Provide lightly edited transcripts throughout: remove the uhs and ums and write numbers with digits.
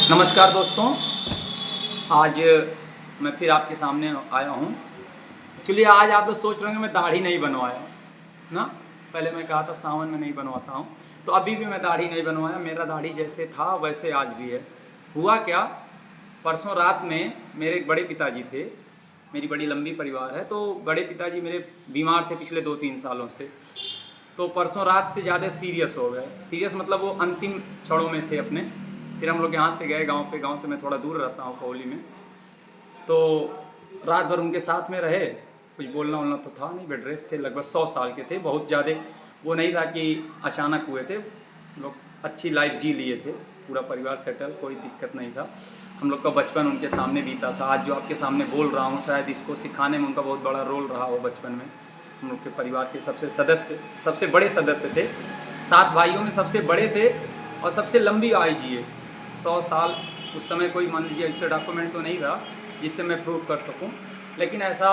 नमस्कार दोस्तों, आज मैं फिर आपके सामने आया हूँ। एक्चुअली आज आप लोग सोच रहे होंगे मैं दाढ़ी नहीं बनवाया ना। पहले मैं कहा था सावन में नहीं बनवाता हूँ, तो अभी भी मैं दाढ़ी नहीं बनवाया। मेरा दाढ़ी जैसे था वैसे आज भी है। हुआ क्या, परसों रात में मेरे एक बड़े पिताजी थे, मेरी बड़ी लंबी परिवार है, तो बड़े पिताजी मेरे बीमार थे पिछले 2-3 सालों से। तो परसों रात से ज़्यादा सीरियस हो गए। सीरियस मतलब वो अंतिम क्षणों में थे अपने। फिर हम लोग यहाँ से गए गांव पे। गांव से मैं थोड़ा दूर रहता हूँ, कोहली में। तो रात भर उनके साथ में रहे। कुछ बोलना वोलना तो था नहीं, बेड रेस्ट थे। लगभग 100 साल के थे, बहुत ज़्यादा वो नहीं था कि अचानक हुए थे। लोग अच्छी लाइफ जी लिए थे, पूरा परिवार सेटल, कोई दिक्कत नहीं था। हम लोग का बचपन उनके सामने बीता था। आज जो आपके सामने बोल रहा हूँ, शायद इसको सिखाने में उनका बहुत बड़ा रोल रहा हो। बचपन में हम लोग के परिवार के सबसे बड़े सदस्य थे। 7 भाइयों में सबसे बड़े थे और सबसे लंबी आयु जिए, 100 साल। उस समय कोई मान लीजिए ऐसे डॉक्यूमेंट तो नहीं था जिससे मैं प्रूव कर सकूं, लेकिन ऐसा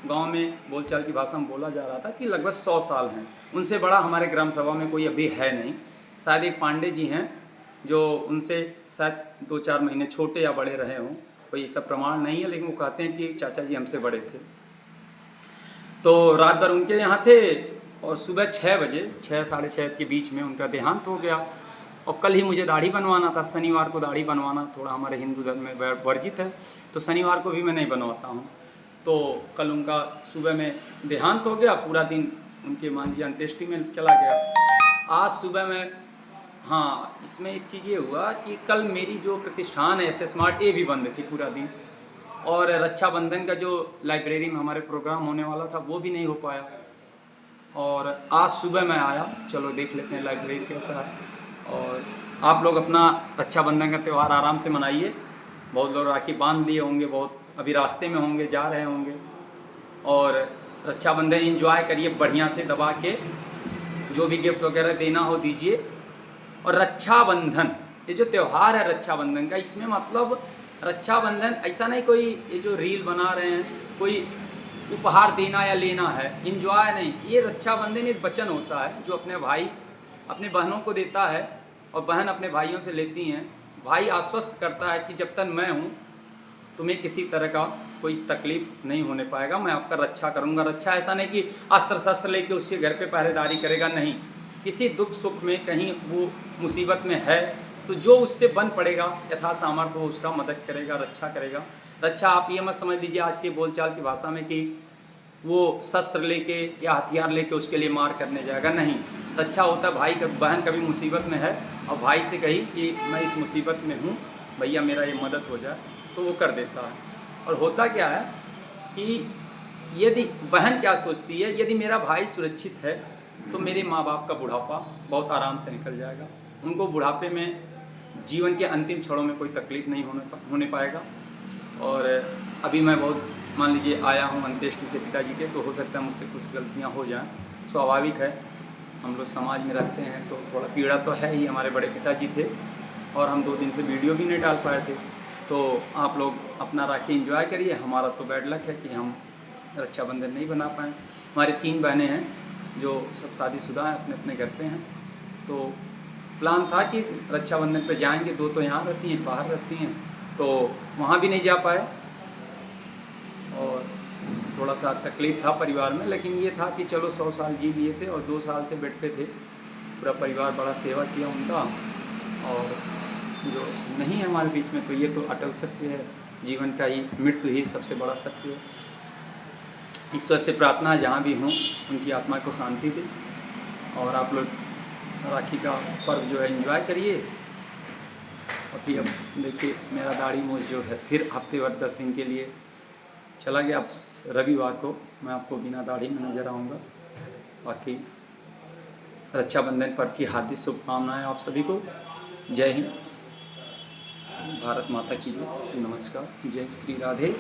गांव में बोलचाल की भाषा में बोला जा रहा था कि लगभग 100 साल हैं। उनसे बड़ा हमारे ग्राम सभा में कोई अभी है नहीं। शायद एक पांडे जी हैं जो उनसे शायद 2-4 महीने छोटे या बड़े रहे हों, कोई ऐसा प्रमाण नहीं है, लेकिन वो कहते हैं कि चाचा जी हमसे बड़े थे। तो रात भर उनके यहाँ थे और सुबह 6 बजे, 6 साढ़े 6 के बीच में उनका देहांत हो गया। और कल ही मुझे दाढ़ी बनवाना था। शनिवार को दाढ़ी बनवाना थोड़ा हमारे हिंदू धर्म में वर्जित है, तो शनिवार को भी मैं नहीं बनवाता हूँ। तो कल उनका सुबह में देहांत हो गया, पूरा दिन उनके मान लीजिए अंत्येष्टि में चला गया। आज सुबह में, हाँ, इसमें एक चीज़ ये हुआ कि कल मेरी जो प्रतिष्ठान है SS मार्ट, ये भी बंद थी पूरा दिन। और रक्षाबंधन का जो लाइब्रेरी में हमारे प्रोग्राम होने वाला था वो भी नहीं हो पाया। और आज सुबह मैं आया, चलो देख लेते हैं लाइब्रेरी कैसा है। और आप लोग अपना रक्षाबंधन का त्यौहार आराम से मनाइए। बहुत लोग राखी बांध लिए होंगे, बहुत अभी रास्ते में होंगे, जा रहे होंगे। और रक्षाबंधन एंजॉय करिए बढ़िया से, दबा के। जो भी गिफ्ट वगैरह देना हो दीजिए। और रक्षाबंधन, ये जो त्यौहार है रक्षाबंधन का, इसमें मतलब रक्षाबंधन ऐसा नहीं कोई ये जो रील बना रहे हैं कोई उपहार देना या लेना है, इंजॉय नहीं। ये रक्षाबंधन एक वचन होता है जो अपने भाई अपने बहनों को देता है और बहन अपने भाइयों से लेती हैं। भाई आश्वस्त करता है कि जब तक मैं हूँ तुम्हें किसी तरह का कोई तकलीफ नहीं होने पाएगा, मैं आपका रक्षा करूँगा। रक्षा ऐसा नहीं कि अस्त्र शस्त्र लेके उसके घर पे पहरेदारी करेगा, नहीं। किसी दुख सुख में कहीं वो मुसीबत में है तो जो उससे बन पड़ेगा यथा सामर्थ्य वो उसका मदद करेगा, रक्षा करेगा। रक्षा आप ये मत समझ लीजिए आज की बोलचाल की भाषा में कि वो शस्त्र लेके या हथियार लेके उसके लिए मार करने जाएगा, नहीं। रक्षा होता है भाई बहन कभी मुसीबत में है और भाई से कही कि मैं इस मुसीबत में हूँ भैया, मेरा ये मदद हो जाए, तो वो कर देता है। और होता क्या है कि यदि बहन क्या सोचती है, यदि मेरा भाई सुरक्षित है तो मेरे माँ बाप का बुढ़ापा बहुत आराम से निकल जाएगा। उनको बुढ़ापे में जीवन के अंतिम क्षणों में कोई तकलीफ़ नहीं होने पाएगा। और अभी मैं बहुत मान लीजिए आया हूँ अंत्येष्टि से पिताजी के, तो हो सकता है मुझसे कुछ गलतियाँ हो जाएं, स्वाभाविक है। हम लोग समाज में रहते हैं तो थोड़ा पीड़ा तो है ही। हमारे बड़े पिताजी थे और हम 2 दिन से वीडियो भी नहीं डाल पाए थे। तो आप लोग अपना राखी एंजॉय करिए। हमारा तो बैड लक है कि हम रक्षाबंधन नहीं बना पाएँ। हमारी 3 बहनें हैं जो सब शादीशुदा हैं, अपने अपने घर पे हैं। तो प्लान था कि रक्षाबंधन पे जाएंगे। 2 तो यहाँ रहती हैं, बाहर रहती हैं, तो वहाँ भी नहीं जा पाए। और थोड़ा सा तकलीफ़ था परिवार में, लेकिन ये था कि चलो 100 साल जी लिए थे और 2 साल से बेड पे थे। पूरा परिवार बड़ा सेवा किया उनका। और जो नहीं है हमारे बीच में, तो ये तो अटल सत्य है जीवन का, ही मृत्यु ही सबसे बड़ा सत्य है। ईश्वर से प्रार्थना है जहाँ भी हों उनकी आत्मा को शांति दे। और आप लोग राखी का पर्व जो है एंजॉय करिए। और फिर अब देखिए मेरा दाढ़ी मूछ जो है फिर हफ्ते भर 10 दिन के लिए चला गया। अब रविवार को मैं आपको बिना दाढ़ी में नज़र आऊँगा। बाकी रक्षाबंधन पर्व की हार्दिक शुभकामनाएं आप सभी को। जय हिंद, भारत माता की जय, नमस्कार, जय श्री राधे।